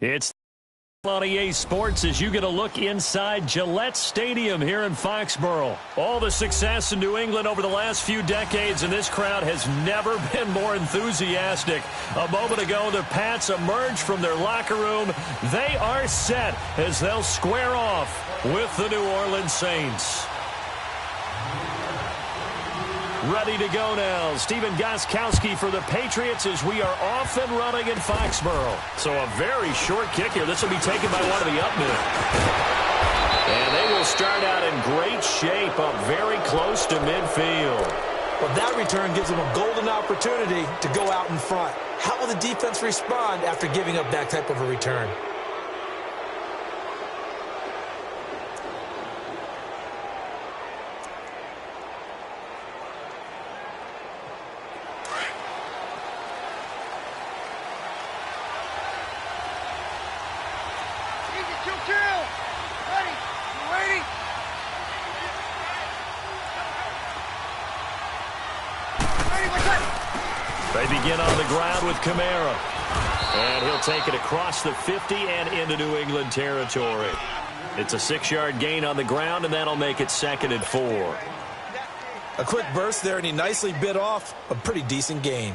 It's on EA Sports as you get a look inside Gillette Stadium here in Foxborough. All the success in New England over the last few decades, and this crowd has never been more enthusiastic. A moment ago, the Pats emerged from their locker room. They are set as they'll square off with the New Orleans Saints. Ready to go now. Stephen Gostkowski for the Patriots as we are off and running in Foxborough. So a very short kick here. This will be taken by one of the up men. And they will start out in great shape up very close to midfield. Well, that return gives them a golden opportunity to go out in front. How will the defense respond after giving up that type of a return? They begin on the ground with Kamara. And he'll take it across the 50 and into New England territory. It's a 6-yard gain on the ground, and that'll make it 2nd and 4. A quick burst there, and he nicely bit off a pretty decent gain.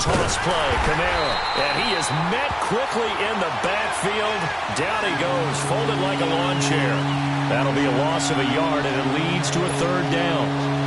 Toss play, Kamara, and he is met quickly in the backfield. Down he goes, folded like a lawn chair. That'll be a loss of a yard, and it leads to a 3rd down.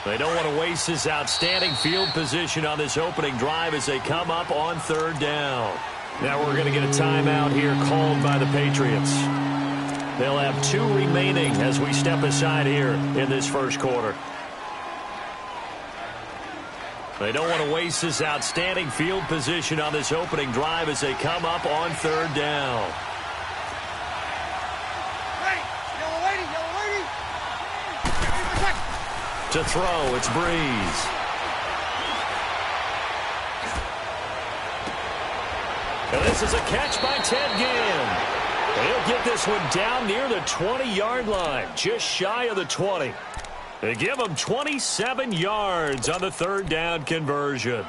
They don't want to waste this outstanding field position on this opening drive as they come up on 3rd down. Now we're going to get a timeout here called by the Patriots. They'll have 2 remaining as we step aside here in this first quarter. They don't want to waste this outstanding field position on this opening drive as they come up on 3rd down. To throw, it's Breeze. And this is a catch by Ted Ginn. He'll get this one down near the 20-yard line, just shy of the 20. They give him 27 yards on the 3rd down conversion.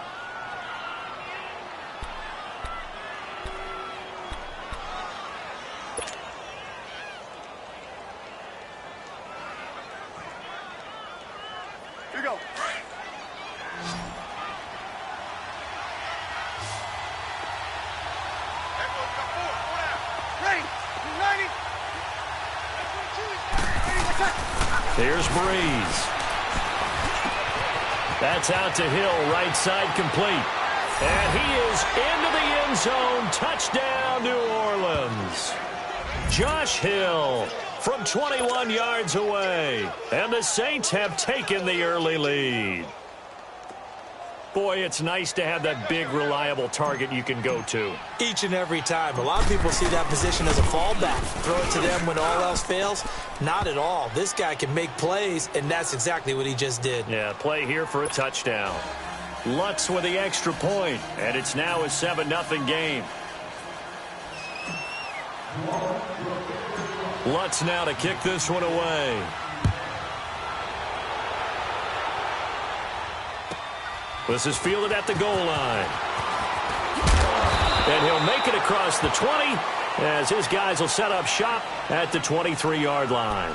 Here's Breeze. That's out to Hill, right side complete. And he is into the end zone. Touchdown, New Orleans. Josh Hill from 21 yards away. And the Saints have taken the early lead. Boy, it's nice to have that big, reliable target you can go to. Each and every time. A lot of people see that position as a fallback. Throw it to them when all else fails. Not at all. This guy can make plays, and that's exactly what he just did. Yeah, play here for a touchdown. Lutz with the extra point, and it's now a 7-0 game. Lutz now to kick this one away. This is fielded at the goal line. And he'll make it across the 20 as his guys will set up shop at the 23-yard line.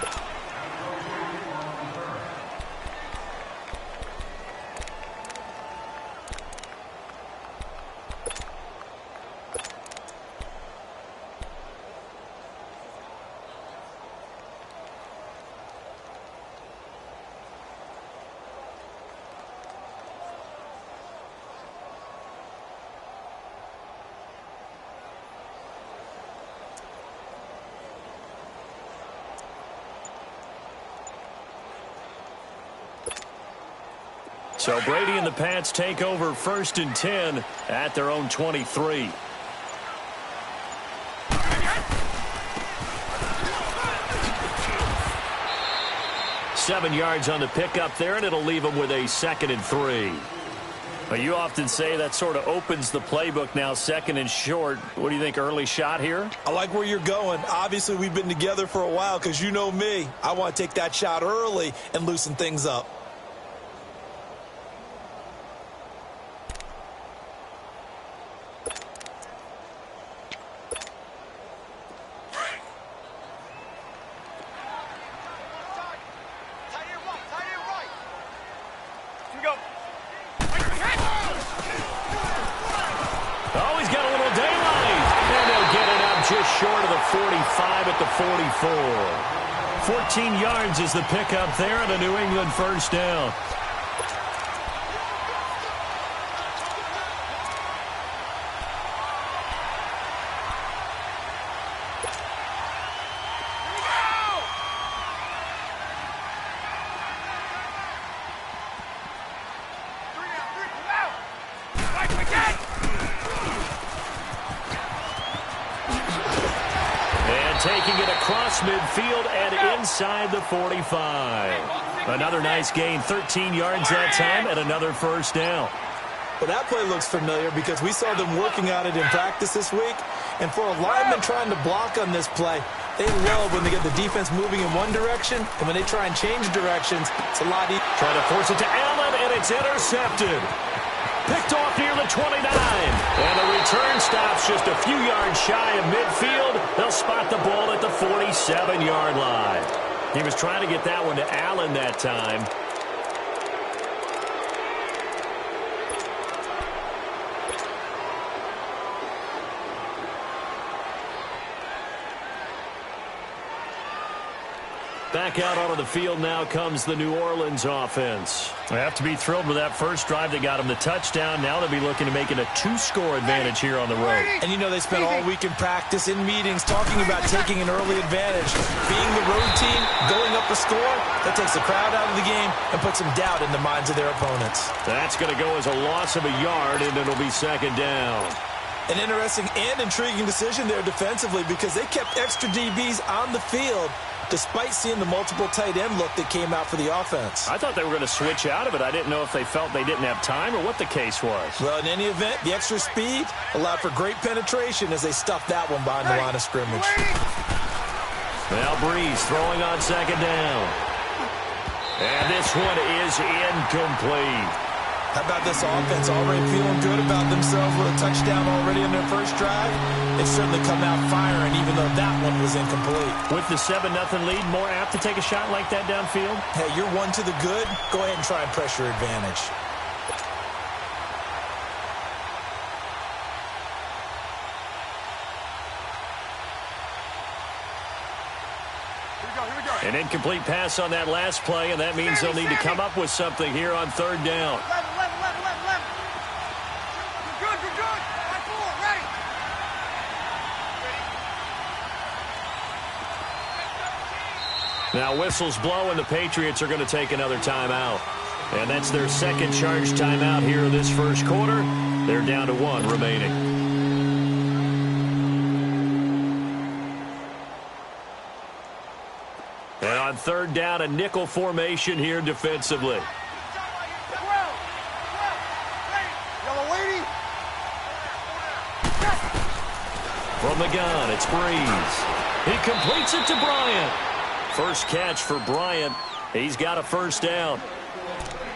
So Brady and the Pats take over 1st and 10 at their own 23. Seven yards on the pickup there, and it'll leave them with a 2nd and 3. But you often say that sort of opens the playbook now, 2nd and short. What do you think, early shot here? I like where you're going. Obviously, we've been together for a while because you know me. I want to take that shot early and loosen things up. Short of the 45 at the 44. 14 yards is the pickup there and a New England 1st down. Taking it across midfield and inside the 45. Another nice gain, 13 yards that time, and another 1st down. Well, that play looks familiar because we saw them working on it in practice this week. And for a lineman trying to block on this play, they love when they get the defense moving in one direction, and when they try and change directions, it's a lot easier. Trying to force it to Allen, and it's intercepted. Picked off near the 29. And the return stops just a few yards shy of midfield. They'll spot the ball at the 47-yard line. He was trying to get that one to Allen that time. Back out onto the field now comes the New Orleans offense. They have to be thrilled with that first drive. They got them the touchdown. Now they'll be looking to make it a 2-score advantage here on the road. And you know they spent all week in practice, in meetings, talking about taking an early advantage. Being the road team, going up a score, that takes the crowd out of the game and puts some doubt in the minds of their opponents. That's going to go as a loss of a yard, and it'll be 2nd down. An interesting and intriguing decision there defensively because they kept extra DBs on the field despite seeing the multiple tight end look that came out for the offense. I thought they were going to switch out of it. I didn't know if they felt they didn't have time or what the case was. Well, in any event, the extra speed allowed for great penetration as they stuffed that one behind the line of scrimmage. Now Breeze throwing on 2nd down. And this one is incomplete. How about this offense already feeling good about themselves with a touchdown already in their first drive? They've certainly come out firing, even though that one was incomplete. With the 7-0 lead, more apt to take a shot like that downfield? Hey, you're one to the good. Go ahead and try and press your advantage. An incomplete pass on that last play, and that means they'll need to come up with something here on 3rd down. Now whistles blow, and the Patriots are going to take another timeout. And that's their 2nd charge timeout here in this first quarter. They're down to 1 remaining. And on 3rd down, a nickel formation here defensively. From the gun, it's Breeze. He completes it to Bryant. First catch for Bryant. He's got a 1st down.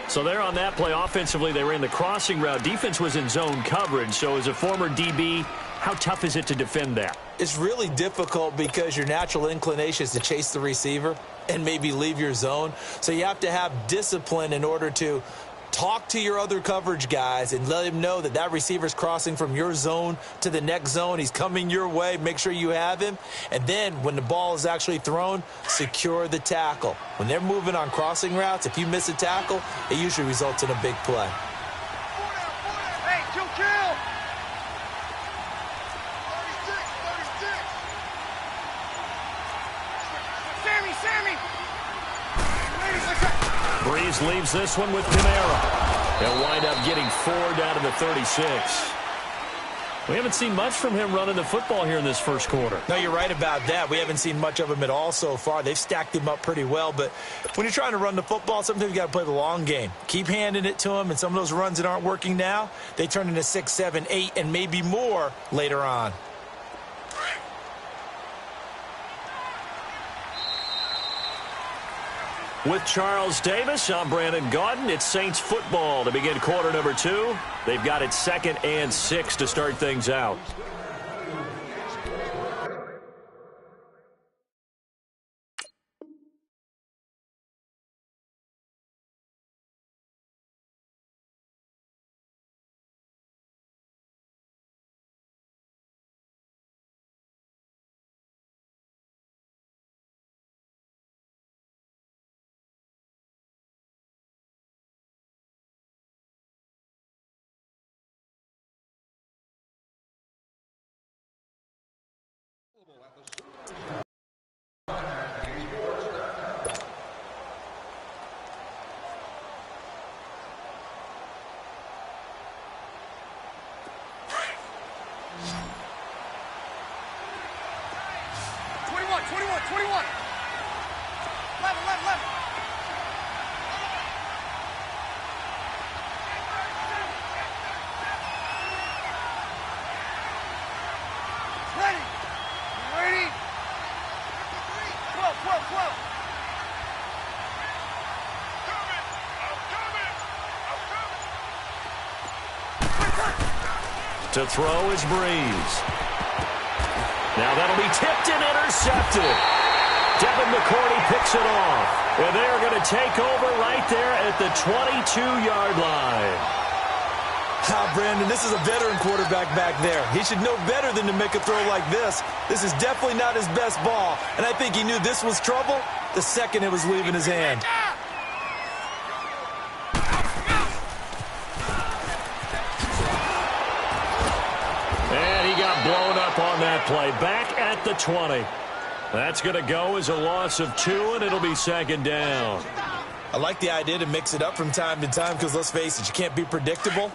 So there on that play, offensively, they ran the crossing route. Defense was in zone coverage. So as a former DB, how tough is it to defend that? It's really difficult because your natural inclination is to chase the receiver and maybe leave your zone. So you have to have discipline in order to talk to your other coverage guys and let him know that that receiver's crossing from your zone to the next zone. He's coming your way. Make sure you have him. And then when the ball is actually thrown, secure the tackle. When they're moving on crossing routes, if you miss a tackle, it usually results in a big play. Hey, kill! Sammy! Breeze leaves this one with Kamara. They'll wind up getting 4 down to the 36. We haven't seen much from him running the football here in this first quarter. No, you're right about that. We haven't seen much of him at all so far. They've stacked him up pretty well, but when you're trying to run the football, sometimes you got to play the long game. Keep handing it to him, and some of those runs that aren't working now, they turn into 6, 7, 8, and maybe more later on. With Charles Davis, I'm Brandon Gaudin. It's Saints football to begin quarter number 2. They've got it 2nd and 6 to start things out. To throw is Breeze. Now that'll be tipped and intercepted. Devin McCourty picks it off. And they're going to take over right there at the 22-yard line. Brandon, this is a veteran quarterback back there. He should know better than to make a throw like this. This is definitely not his best ball, and I think he knew this was trouble the second it was leaving his hand. And he got blown up on that play. Back at the 20. That's going to go as a loss of 2, and it'll be 2nd down. I like the idea to mix it up from time to time because, let's face it, you can't be predictable.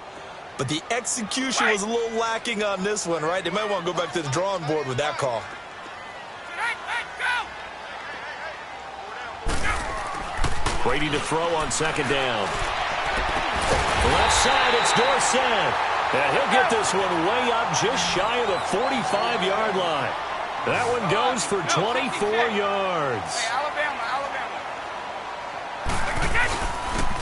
But the execution was a little lacking on this one, right? They might want to go back to the drawing board with that call. Brady to throw on 2nd down. Left side, it's Dorsett. And he'll get this one way up just shy of the 45-yard line. That one goes for 24 yards.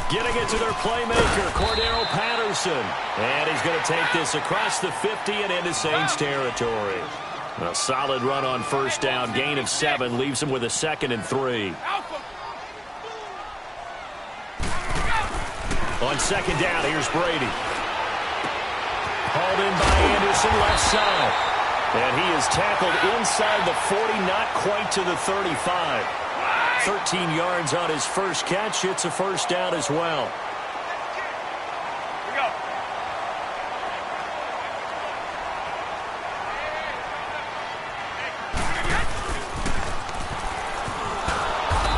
Getting it to their playmaker, Cordero Patterson. And he's going to take this across the 50 and into Saints territory. A solid run on 1st down. Gain of 7 leaves him with a 2nd and 3. On 2nd down, here's Brady. Hauled in by Anderson, left side. And he is tackled inside the 40, not quite to the 35. 13 yards on his first catch. It's a 1st down as well. Here we go.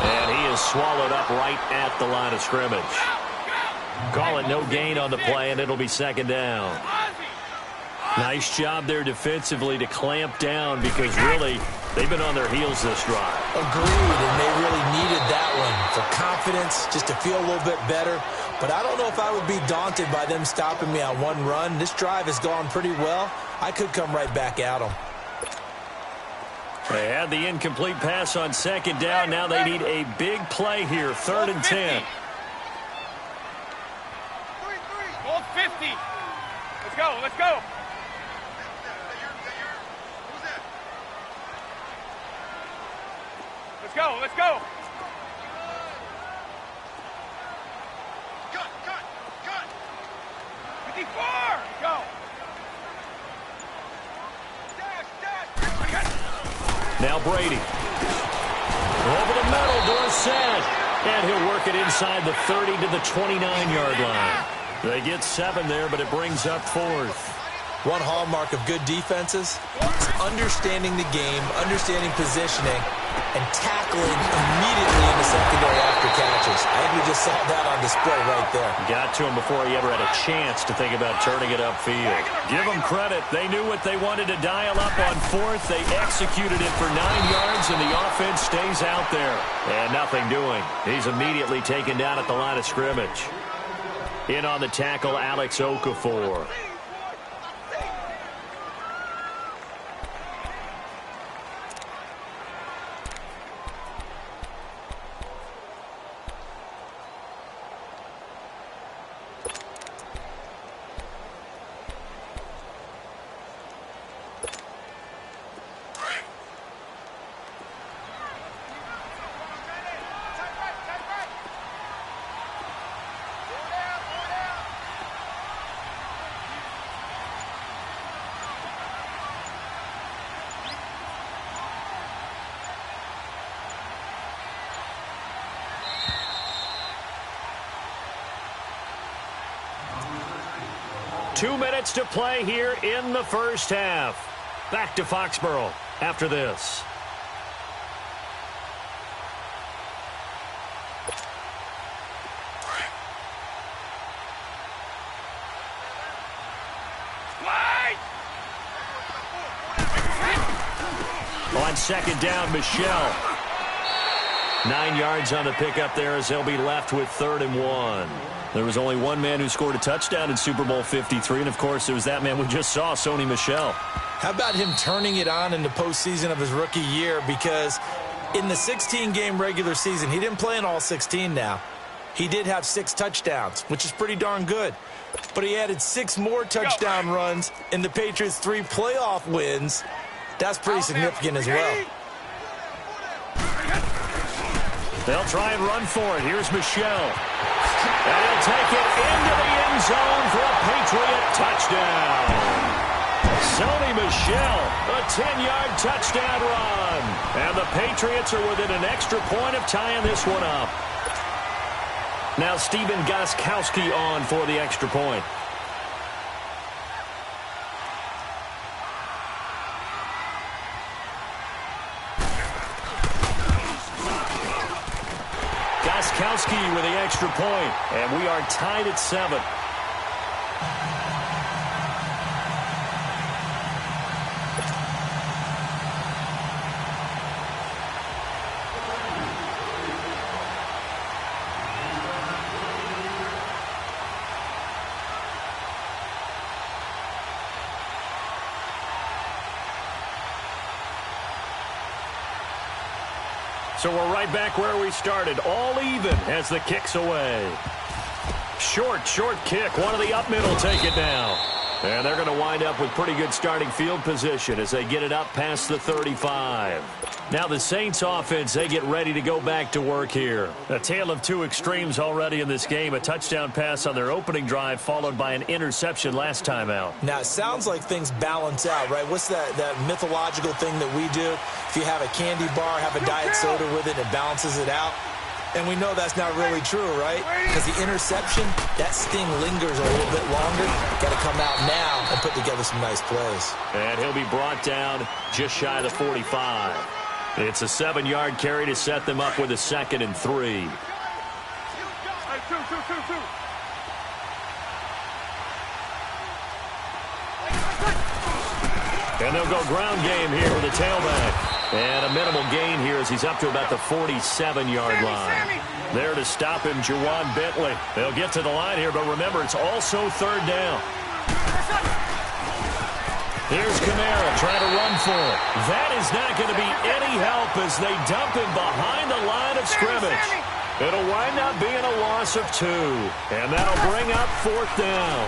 And he is swallowed up right at the line of scrimmage. Call it no gain on the play, and it'll be 2nd down. Nice job there defensively to clamp down because really they've been on their heels this drive. Agreed, and they really needed that one for confidence, just to feel a little bit better. But I don't know if I would be daunted by them stopping me on one run. This drive has gone pretty well. I could come right back at them. They had the incomplete pass on 2nd down. Now they need a big play here, 3rd and 10. Ball 50. Let's go, let's go. Let's go, let's go. Cut. 54. Go. Now Brady. Over the middle, Dorsett. And he'll work it inside the 30 to the 29-yard line. They get 7 there, but it brings up 4th. One hallmark of good defenses is understanding the game, understanding positioning, and tackling immediately in the secondary after catch. catches. I think we just saw that on display right there. Got to him before he ever had a chance to think about turning it upfield. Give them credit. They knew what they wanted to dial up on fourth. They executed it for 9 yards, and the offense stays out there. And nothing doing. He's immediately taken down at the line of scrimmage. In on the tackle, Alex Okafor. Two minutes to play here in the first half. Back to Foxborough after this. On second down, Michelle. 9 yards on the pickup there as they'll be left with 3rd and 1. There was only one man who scored a touchdown in Super Bowl 53, and, of course, it was that man we just saw, Sony Michel. How about him turning it on in the postseason of his rookie year? Because in the 16-game regular season, he didn't play in all 16 now. He did have 6 touchdowns, which is pretty darn good. But he added 6 more touchdown runs in the Patriots' 3 playoff wins. That's pretty significant as well. They'll try and run for it. Here's Michel. And he'll take it into the end zone for a Patriot touchdown. Sony Michel, a 10-yard touchdown run. And the Patriots are within an extra point of tying this one up. Now Stephen Gostkowski on for the extra point. Gostkowski with the extra point, and we are tied at 7. So we're right back where we started, all even as the kick's away. Short kick. One of the up middle take it now. And they're going to wind up with pretty good starting field position as they get it up past the 35. Now the Saints offense, they get ready to go back to work here. A tale of two extremes already in this game. A touchdown pass on their opening drive followed by an interception last time out. Now it sounds like things balance out, right? What's that mythological thing that we do? If you have a candy bar, have a diet soda with it, it balances it out. And we know that's not really true, right? Because the interception, that sting lingers a little bit longer. Got to come out now and put together some nice plays. And he'll be brought down just shy of the 45. It's a 7-yard carry to set them up with a 2nd and 3. And they'll go ground game here with the tailback. And a minimal gain here as he's up to about the 47-yard line. There to stop him, Juwan Bentley. They'll get to the line here, but remember, it's also 3rd down. Here's Kamara trying to run for it. That is not going to be any help as they dump him behind the line of scrimmage. It'll wind up being a loss of 2. And that'll bring up 4th down.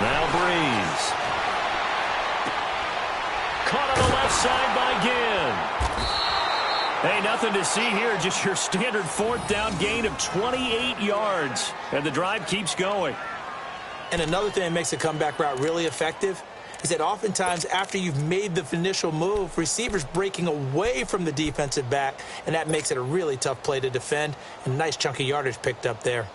Now Breeze. Caught on the left side by Ginn. Hey, nothing to see here. Just your standard 4th down gain of 28 yards. And the drive keeps going. And another thing that makes a comeback route really effective is that oftentimes after you've made the initial move, receivers breaking away from the defensive back, and that makes it a really tough play to defend. And a nice chunk of yardage picked up there.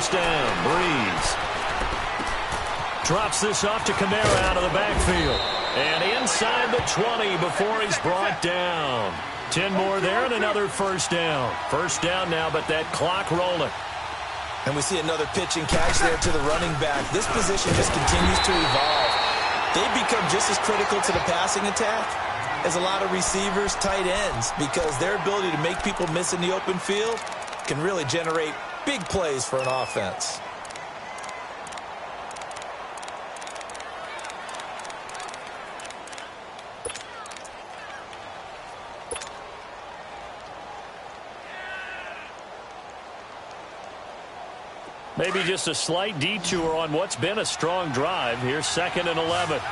first down. Breeze drops this off to Kamara out of the backfield. And inside the 20 before he's brought down. 10 more there and another first down. First down now, but that clock rolling. And we see another pitch and catch there to the running back. This position just continues to evolve. They've become just as critical to the passing attack as a lot of receivers, tight ends, because their ability to make people miss in the open field can really generate big plays for an offense. Maybe just a slight detour on what's been a strong drive. Here's 2nd and 11. 11.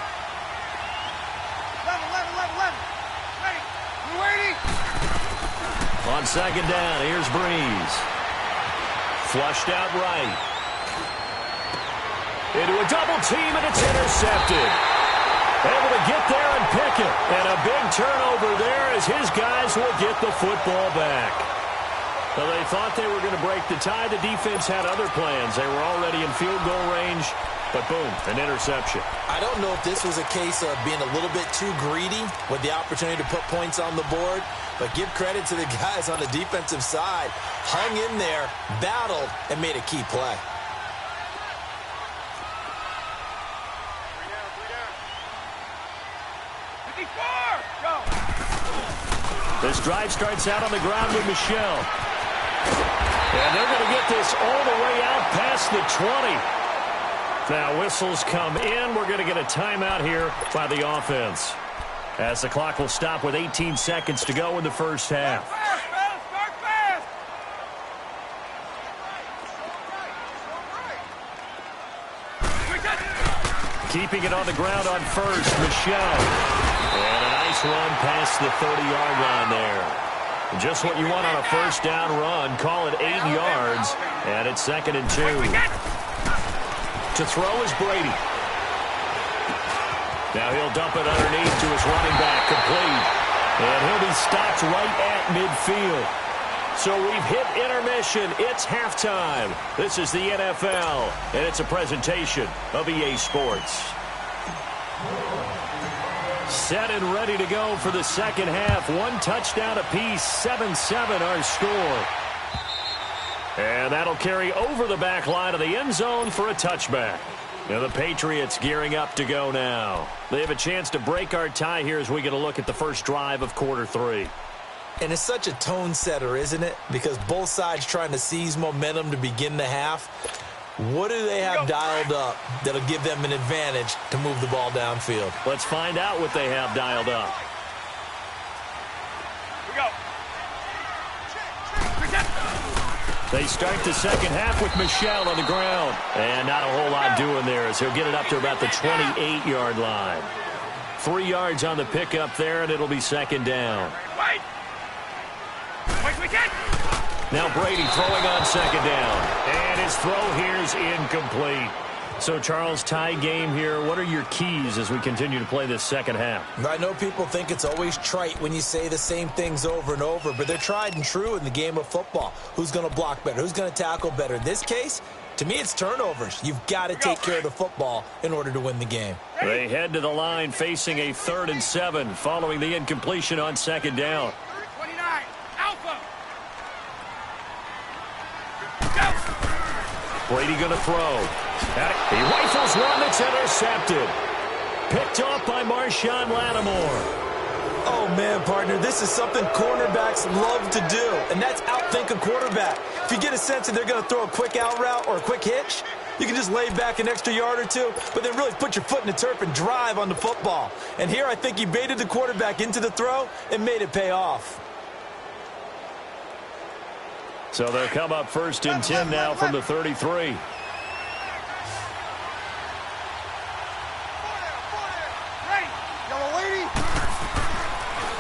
Ready. You waiting? On 2nd down, here's Breeze. Flushed out right. Into a double team, and it's intercepted. Able to get there and pick it. And a big turnover there as his guys will get the football back. Well, they thought they were going to break the tie. The defense had other plans. They were already in field goal range, but boom, an interception. I don't know if this was a case of being a little bit too greedy with the opportunity to put points on the board, but give credit to the guys on the defensive side. Hung in there, battled, and made a key play. This drive starts out on the ground with Michel. And they're going to get this all the way out past the 20. Now whistles come in. We're going to get a timeout here by the offense, as the clock will stop with 18 seconds to go in the first half. Start fast. Keeping it on the ground on first, Michel. And a nice run past the 30-yard line there. Just what you want on a first down run. Call it 8 yards. And it's 2nd and 2. To throw is Brady. Now he'll dump it underneath to his running back. Complete. And he'll be stopped right at midfield. So we've hit intermission. It's halftime. This is the NFL, and it's a presentation of EA Sports. Set and ready to go for the second half. One touchdown apiece, 7-7 our score. And that'll carry over the back line of the end zone for a touchback. Now the Patriots gearing up to go now. They have a chance to break our tie here as we get a look at the first drive of quarter 3. And it's such a tone setter, isn't it? Because both sides trying to seize momentum to begin the half. What do they have dialed up that'll give them an advantage to move the ball downfield? Let's find out what they have dialed up. We go. They start the second half with Michel on the ground. And not a whole lot doing there as he'll get it up to about the 28-yard line. 3 yards on the pickup there, and it'll be 2nd down. Wait, Now Brady throwing on 2nd down. And his throw here is incomplete. So, Charles, tie game here. What are your keys as we continue to play this second half? I know people think it's always trite when you say the same things over and over, but they're tried and true in the game of football. Who's going to block better? Who's going to tackle better? In this case, to me, it's turnovers. You've got to take care of the football in order to win the game. They head to the line facing a 3rd and 7 following the incompletion on 2nd down. 29, Alpha. Brady going to throw. He rifles one that's intercepted. Picked off by Marshawn Lattimore. Oh, man, partner, this is something cornerbacks love to do, and that's outthink a quarterback. If you get a sense that they're going to throw a quick out route or a quick hitch, you can just lay back an extra yard or two, but then really put your foot in the turf and drive on the football. And here I think he baited the quarterback into the throw and made it pay off. So they'll come up 1st and 10 now from the 33.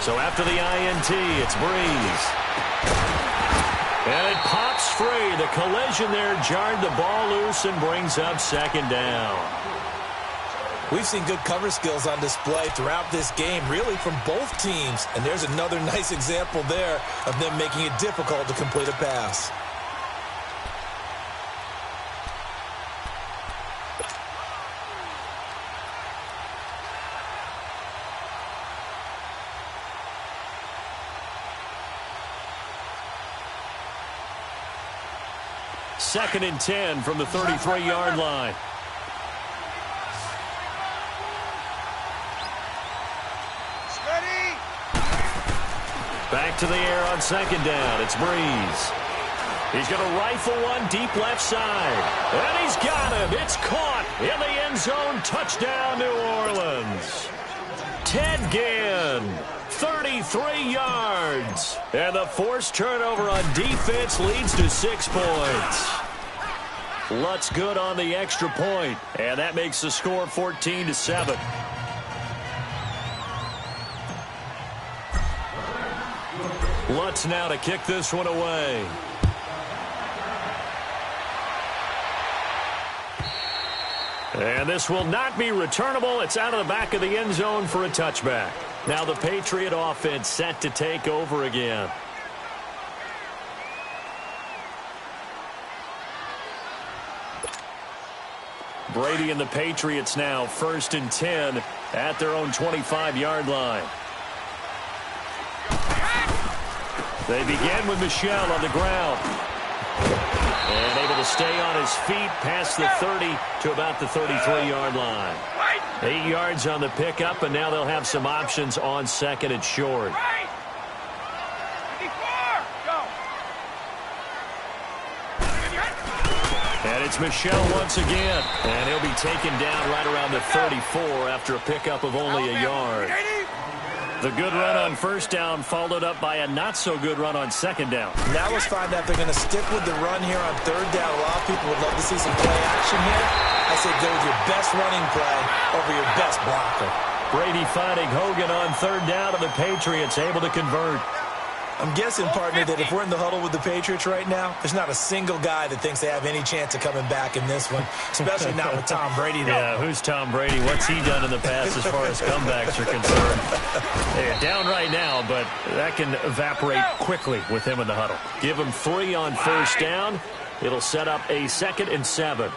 So after the INT, it's Breeze. And it pops free. The collision there jarred the ball loose and brings up 2nd down. We've seen good cover skills on display throughout this game, really from both teams. And there's another nice example there of them making it difficult to complete a pass. 2nd and 10 from the 33-yard line. Ready? Back to the air on 2nd down. It's Breeze. He's going to rifle one deep left side. And he's got him. It's caught in the end zone. Touchdown, New Orleans. Ted Ginn, 33 yards. And the forced turnover on defense leads to 6 points. Lutz good on the extra point. And that makes the score 14-7. Lutz now to kick this one away. And this will not be returnable. It's out of the back of the end zone for a touchback. Now the Patriot offense set to take over again. Brady and the Patriots now 1st and 10 at their own 25-yard line. They begin with Michel on the ground. And able to stay on his feet past the 30 to about the 33-yard line. 8 yards on the pickup, and now they'll have some options on 2nd and short. And it's Michel once again. And he'll be taken down right around the 34 after a pickup of only a yard. The good run on 1st down followed up by a not-so-good run on 2nd down. Now let's find out if they're going to stick with the run here on 3rd down. A lot of people would love to see some play action here. I say go with your best running play over your best blocker. Brady finding Hogan on 3rd down, and the Patriots able to convert. I'm guessing, partner, that if we're in the huddle with the Patriots right now, there's not a single guy that thinks they have any chance of coming back in this one, especially not with Tom Brady. Yeah, who's Tom Brady? What's he done in the past as far as comebacks are concerned? They're down right now, but that can evaporate quickly with him in the huddle. Give him 3 on 1st down. It'll set up a 2nd and 7.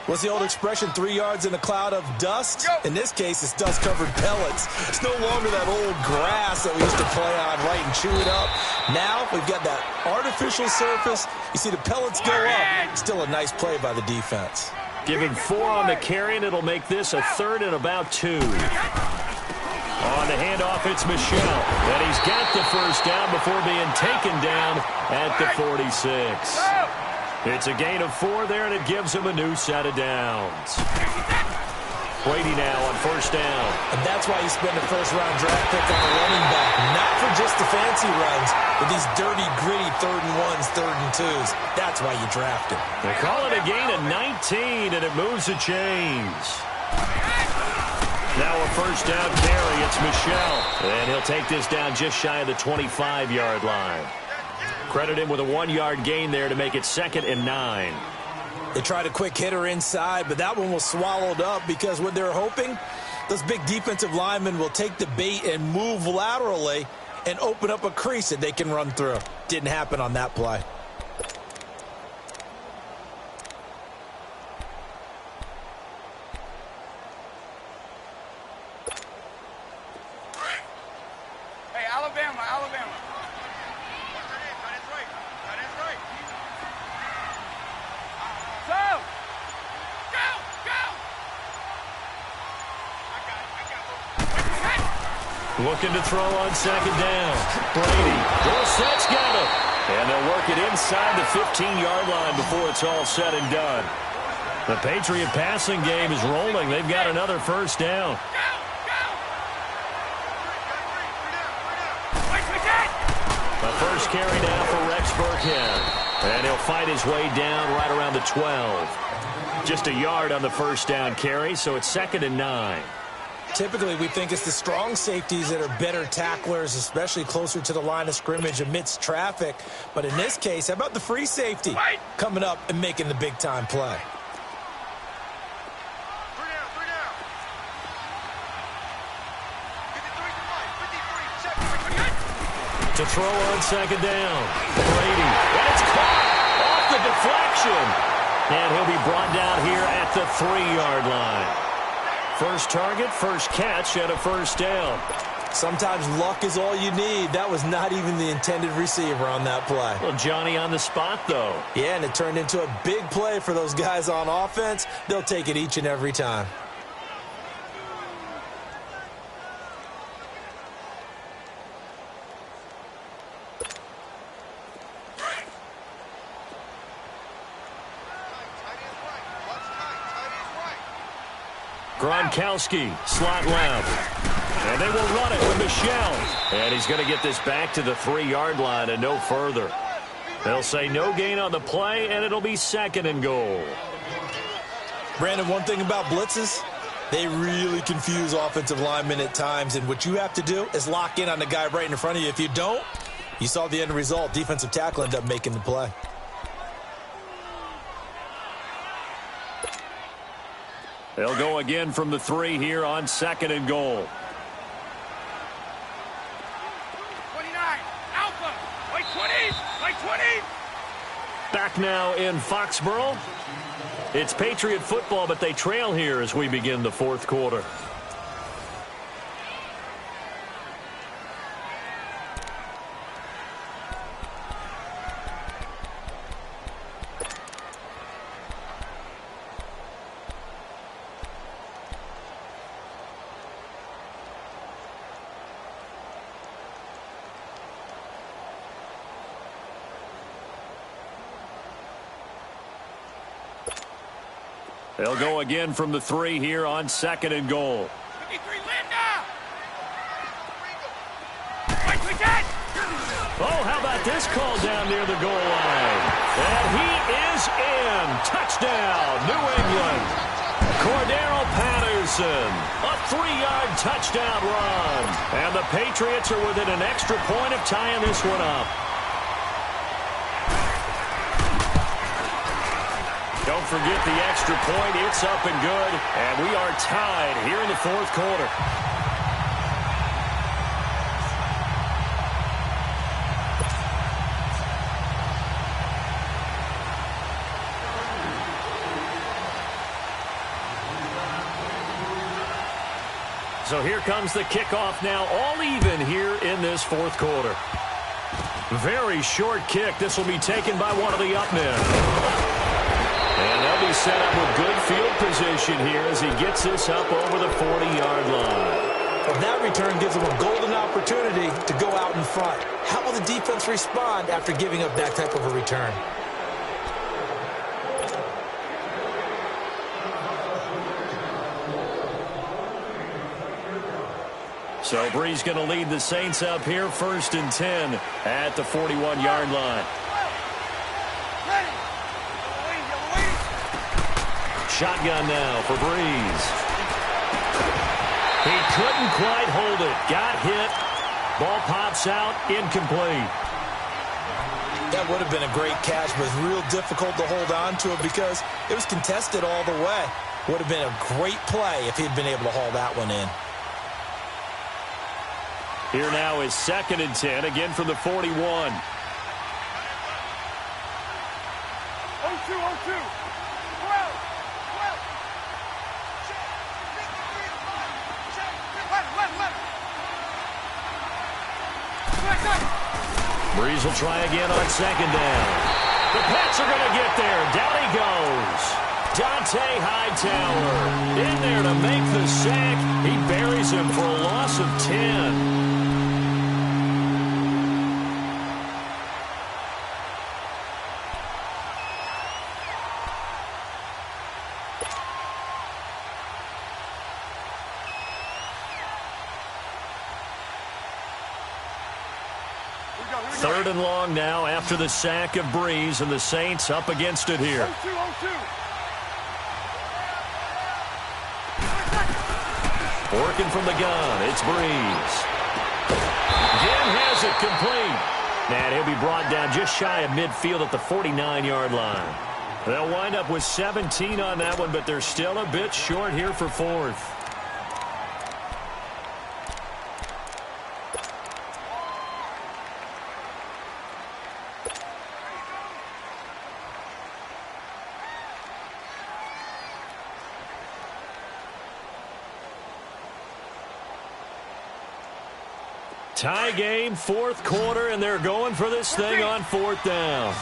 What's the old expression, 3 yards in a cloud of dust? In this case, it's dust-covered pellets. It's no longer that old grass that we used to play on, right, and chew it up. Now we've got that artificial surface. You see the pellets go up. Still a nice play by the defense. Give him 4 on the carry, and it'll make this a 3rd and about 2. On the handoff, it's Michel. And he's got the 1st down before being taken down at the 46. It's a gain of 4 there, and it gives him a new set of downs. Brady now on 1st down. And that's why you spend a 1st-round draft pick on a running back. Not for just the fancy runs, but these dirty, gritty 3rd and 1s, 3rd and 2s. That's why you draft him. They call it a gain of 19, and it moves the chains. Now a 1st down carry. It's Michel. And he'll take this down just shy of the 25-yard line. Credit him with a 1-yard gain there to make it 2nd and 9. They tried a quick hitter inside, but that one was swallowed up because what they're hoping, those big defensive linemen will take the bait and move laterally and open up a crease that they can run through. Didn't happen on that play. Hey, Alabama. Looking to throw on 2nd down. Brady. Dorsett's got him. And they'll work it inside the 15-yard line before it's all said and done. The Patriot passing game is rolling. They've got another 1st down. The first carry now for Rex Burkhead. And he'll fight his way down right around the 12. Just a yard on the 1st down carry, so it's 2nd and 9. Typically, we think it's the strong safeties that are better tacklers, especially closer to the line of scrimmage amidst traffic. But in this case, how about the free safety coming up and making the big-time play? To throw on 2nd down. Brady. And it's caught off the deflection. And he'll be brought down here at the 3-yard line. First target, first catch, and a 1st down. Sometimes luck is all you need. That was not even the intended receiver on that play. Well, Johnny on the spot, though. Yeah, and it turned into a big play for those guys on offense. They'll take it each and every time. Gronkowski, slot left. And they will run it with Michel. And he's going to get this back to the 3-yard line and no further. They'll say no gain on the play, and it'll be 2nd and goal. Brandon, one thing about blitzes, they really confuse offensive linemen at times, and what you have to do is lock in on the guy right in front of you. If you don't, you saw the end result. Defensive tackle ended up making the play. They'll go again from the 3 here on 2nd and goal. 29, Alpha, like 20, like 20. Back now in Foxborough. It's Patriot football, but they trail here as we begin the 4th quarter. They'll go again from the 3 here on 2nd and goal. 53, Linda! Like we can! Oh, how about this call down near the goal line? And he is in. Touchdown, New England. Cordero Patterson, a 3-yard touchdown run. And the Patriots are within an extra point of tying this one up. Don't forget the extra point. It's up and good. And we are tied here in the 4th quarter. So here comes the kickoff now, all even here in this 4th quarter. Very short kick. This will be taken by one of the up men. And they'll be set up with good field position here as he gets this up over the 40-yard line. Well, that return gives them a golden opportunity to go out in front. How will the defense respond after giving up that type of a return? So Bree's going to lead the Saints up here, 1st and 10 at the 41-yard line. Shotgun now for Breeze. He couldn't quite hold it. Got hit. Ball pops out. Incomplete. That would have been a great catch, but it's real difficult to hold on to it because it was contested all the way. Would have been a great play if he'd been able to haul that one in. Here now is 2nd and 10, again from the 41. 0-2, 0-2. Breeze will try again on 2nd down. The Pats are going to get there. Down he goes. Dante Hightower in there to make the sack. He buries him for a loss of 10. Third and long now after the sack of Breeze, and the Saints up against it here. 0-2, 0-2. Working from the gun, it's Breeze. Again has it complete. And he'll be brought down just shy of midfield at the 49-yard line. They'll wind up with 17 on that one, but they're still a bit short here for 4th. Tie game, fourth quarter, and they're going for this thing on fourth down.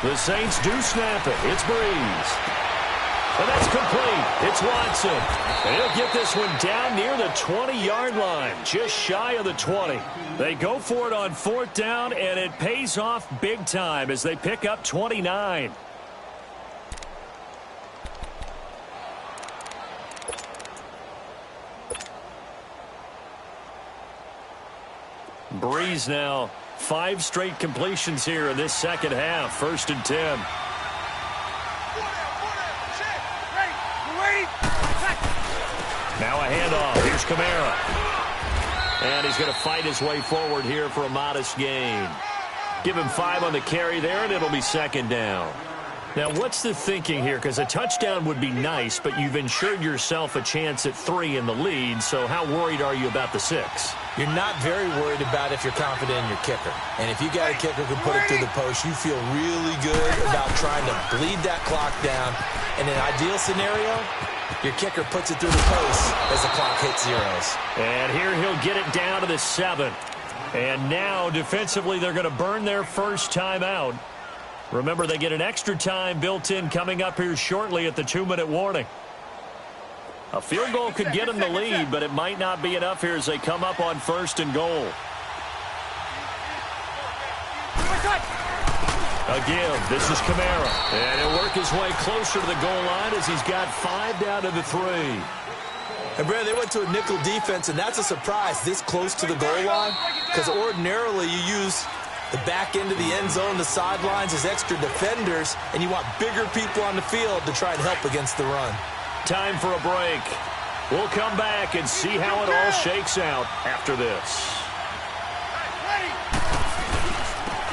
The Saints do snap it. It's Breeze. And that's complete. It's Watson. And he'll get this one down near the 20-yard line, just shy of the 20. They go for it on fourth down, and it pays off big time as they pick up 29. Breeze now 5 straight completions here in this second half. 1st and 10. Now a handoff. Here's Kamara. And he's going to fight his way forward here for a modest gain. Give him 5 on the carry there, and it'll be 2nd down. Now, what's the thinking here? Because a touchdown would be nice, but you've ensured yourself a chance at 3 in the lead, so how worried are you about the 6? You're not very worried about if you're confident in your kicker. And if you got a kicker who can put it through the post, you feel really good about trying to bleed that clock down. In an ideal scenario, your kicker puts it through the post as the clock hits zeros. And here he'll get it down to the 7. And now, defensively, they're going to burn their first timeout. Remember, they get an extra time built in coming up here shortly at the 2-minute warning. A field goal could get them the lead, but it might not be enough here as they come up on 1st and goal. A give. This is Kamara. And he'll work his way closer to the goal line as he's got 5 down to the 3. And, Brad, they went to a nickel defense, and that's a surprise this close to the goal line, because ordinarily you use the back end of the end zone, the sidelines as extra defenders, and you want bigger people on the field to try and help against the run. Time for a break. We'll come back and see how it all shakes out after this.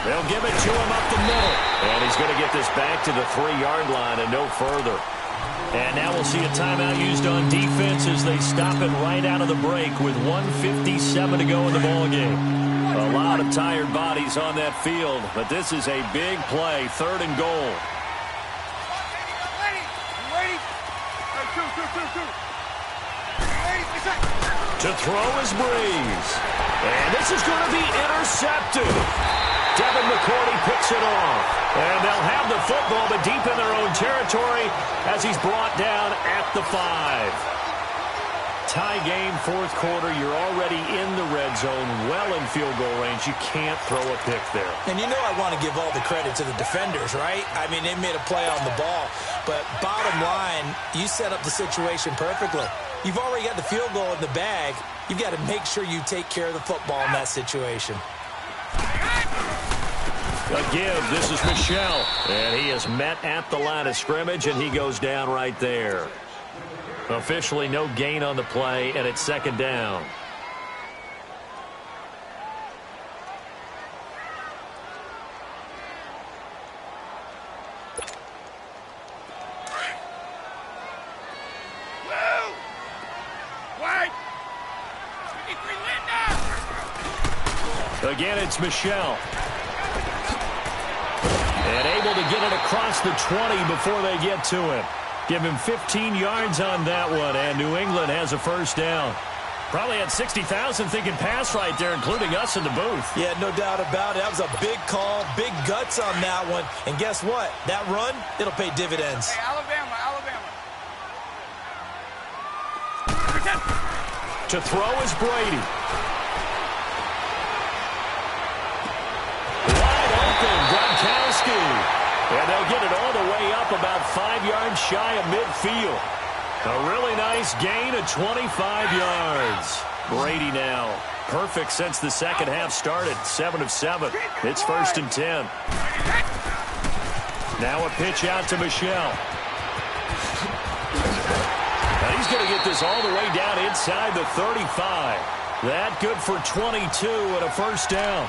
They'll give it to him up the middle. And he's going to get this back to the 3-yard line and no further. And now we'll see a timeout used on defense as they stop it right out of the break with 1:57 to go in the ballgame. A lot of tired bodies on that field, but this is a big play, 3rd and goal. To throw is Breeze. And this is going to be intercepted. Devin McCourty picks it off. And they'll have the football, but deep in their own territory as he's brought down at the 5. Tie game, 4th quarter. You're already in the red zone, well in field goal range. You can't throw a pick there. And you know I want to give all the credit to the defenders, right? I mean, they made a play on the ball. But bottom line, you set up the situation perfectly. You've already got the field goal in the bag. You've got to make sure you take care of the football in that situation. A give. This is Michel. And he is met at the line of scrimmage, and he goes down right there. Officially no gain on the play, and it's 2nd down. Again, it's Michel. And able to get it across the 20 before they get to him. Give him 15 yards on that one, and New England has a 1st down. Probably had 60,000 thinking pass right there, including us in the booth. Yeah, no doubt about it. That was a big call, big guts on that one. And guess what? That run, it'll pay dividends. Hey, Alabama. To throw is Brady. Wide open, Gronkowski. And they'll get it all the way up about 5 yards shy of midfield. A really nice gain of 25 yards. Brady now. Perfect since the second half started. 7 of 7. It's 1st and 10. Now a pitch out to Michel. And he's going to get this all the way down inside the 35. That good for 22 and a 1st down.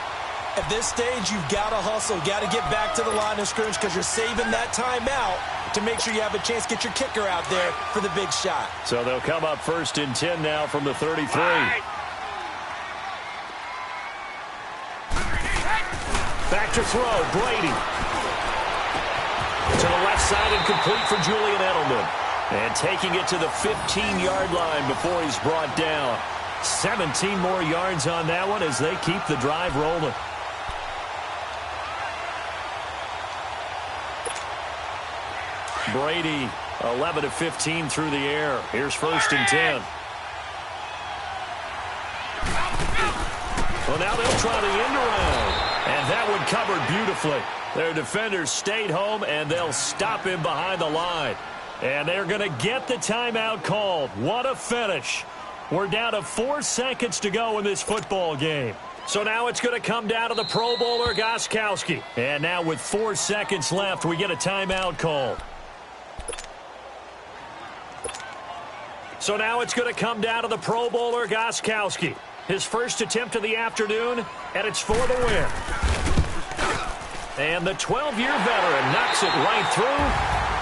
At this stage, you've got to hustle, got to get back to the line of scrimmage because you're saving that timeout to make sure you have a chance to get your kicker out there for the big shot. So they'll come up 1st and 10 now from the 33. Back to throw, Brady. To the left side and complete for Julian Edelman. And taking it to the 15-yard line before he's brought down. 17 more yards on that one as they keep the drive rolling. Brady, 11 of 15 through the air. Here's 1st and 10. Well, now they'll try the end around. And that one covered beautifully. Their defenders stayed home, and they'll stop him behind the line. And they're going to get the timeout called. What a finish. We're down to 4 seconds to go in this football game. So now it's going to come down to the Pro Bowler, Gostkowski. And now with 4 seconds left, we get a timeout called. So now it's going to come down to the Pro Bowler, Gostkowski. His first attempt of the afternoon, and it's for the win. And the 12-year veteran knocks it right through.